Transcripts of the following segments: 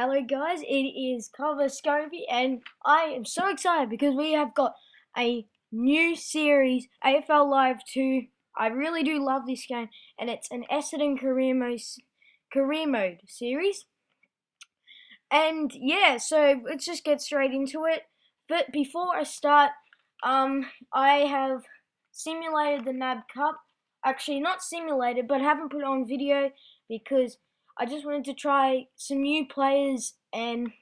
Hello guys, it is Cover Scobie and I am so excited because we have got a new series, AFL Live 2. I really do love this game and it's an Essendon career mode series. And yeah, so let's just get straight into it. But before I start, I have simulated the NAB Cup. Actually, not simulated, but haven't put it on video because I just wanted to try some new players and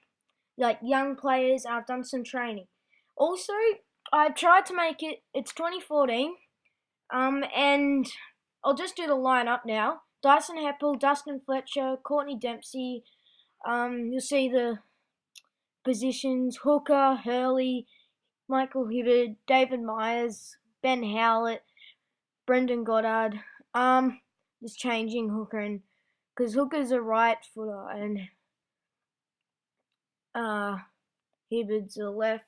like young players. I've done some training. Also, I tried to make it. It's 2014. And I'll just do the lineup now. Dyson Heppel, Dustin Fletcher, Courtney Dempsey. You'll see the positions: Hooker, Hurley, Michael Hibberd, David Myers, Ben Howlett, Brendan Goddard. Just changing Hooker and because Hooker's a right footer and Hibberd's a left.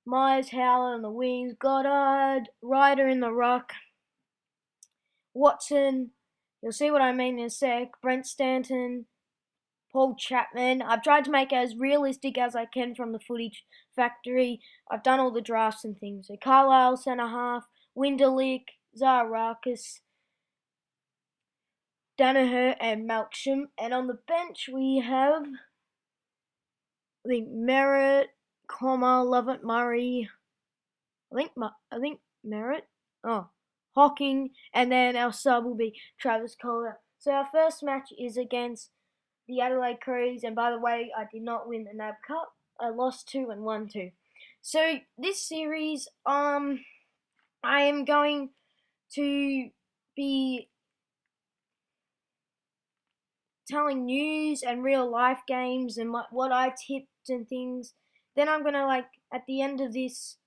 Myers, Howlett on the wings, Goddard, Ryder in the ruck, Watson. You'll see what I mean in a sec. Brent Stanton, Paul Chapman. I've tried to make it as realistic as I can from the footage factory. I've done all the drafts and things. So Carlisle, centre half, Winderlick, Zaharakis, Danaher, and Malcolm. And on the bench we have, I think, Merritt, Lovett, Murray. I think Merritt. Hocking, and then our sub will be Travis Kohler. So our first match is against the Adelaide Crows, and by the way, I did not win the NAB Cup. I lost 2 and won 2. So this series, I am going to be telling news and real life games and what I tipped and things. Then I'm gonna at the end of this,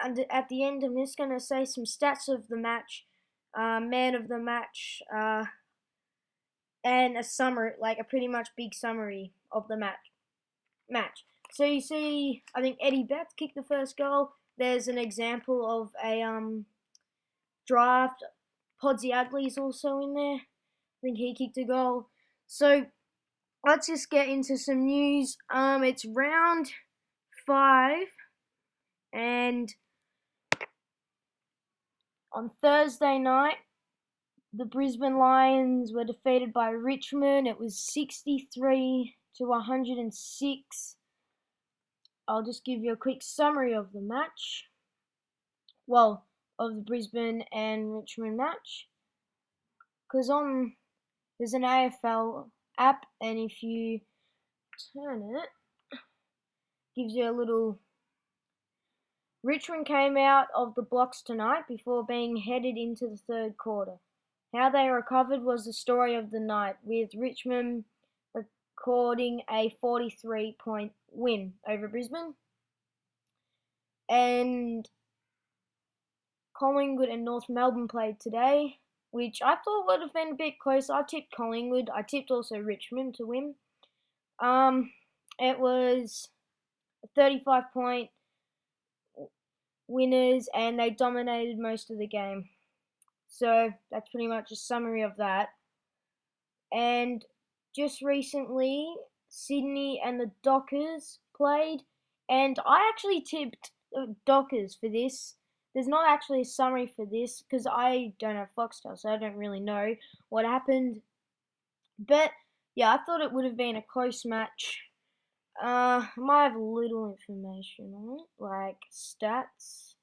I'm gonna say some stats of the match, man of the match, and a summary, like a pretty much big summary of the match. So you see, I think Eddie Betts kicked the first goal. There's an example of a draft. Podsy Ugly's also in there. I think he kicked a goal. So let's just get into some news. It's round 5, and on Thursday night, the Brisbane Lions were defeated by Richmond. It was 63 to 106. I'll just give you a quick summary of the match. Well, of the Brisbane and Richmond match. Because there's an AFL app, and if you turn it, gives you a little. Richmond came out of the blocks tonight before being headed into the third quarter. How they recovered was the story of the night, with Richmond recording a 43-point win over Brisbane. And Collingwood and North Melbourne played today, which I thought would have been a bit close. I tipped Collingwood. I tipped also Richmond to win. It was a 35-point winners, and they dominated most of the game. So that's pretty much a summary of that. And just recently, Sydney and the Dockers played, and I actually tipped the Dockers for this. There's not actually a summary for this because I don't have Foxtel, so I don't really know what happened. But yeah, I thought it would have been a close match. I might have little information on it, like stats.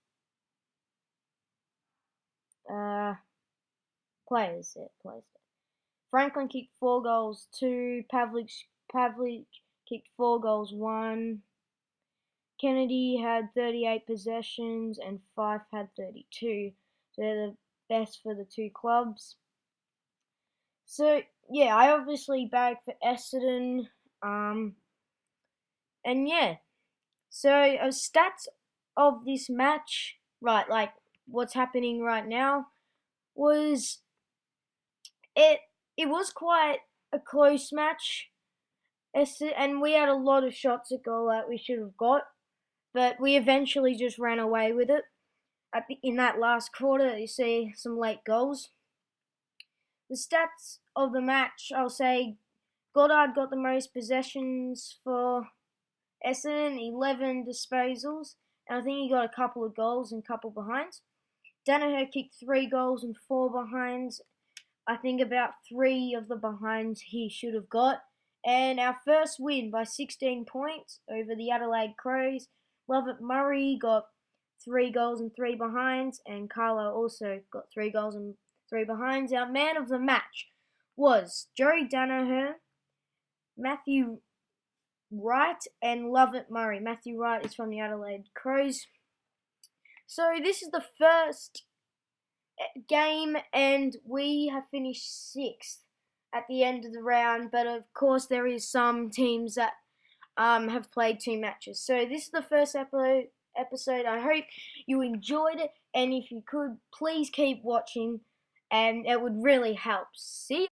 Players. Franklin kicked 4 goals, 2. Pavlich kicked 4 goals, 1. Kennedy had 38 possessions and Fife had 32. So they're the best for the two clubs. So yeah, I obviously bagged for Essendon. And yeah. So stats of this match, right, like what's happening right now, was it was quite a close match. And we had a lot of shots at goal that we should have got, but we eventually just ran away with it. In that last quarter, you see some late goals. The stats of the match, I'll say, Goddard got the most possessions for Essendon, 11 disposals, and I think he got a couple of goals and a couple behinds. Danaher kicked 3 goals and 4 behinds. I think about 3 of the behinds he should have got. And our first win by 16 points over the Adelaide Crows. Lovett Murray got 3 goals and 3 behinds, and Carlo also got 3 goals and 3 behinds. Our man of the match was Joey Danaher, Matthew Wright, and Lovett Murray. Matthew Wright is from the Adelaide Crows. So this is the first game, and we have finished 6th at the end of the round, but of course there is some teams that have played 2 matches. So this is the first episode. I hope you enjoyed it, and if you could, please keep watching, and it would really help. See you.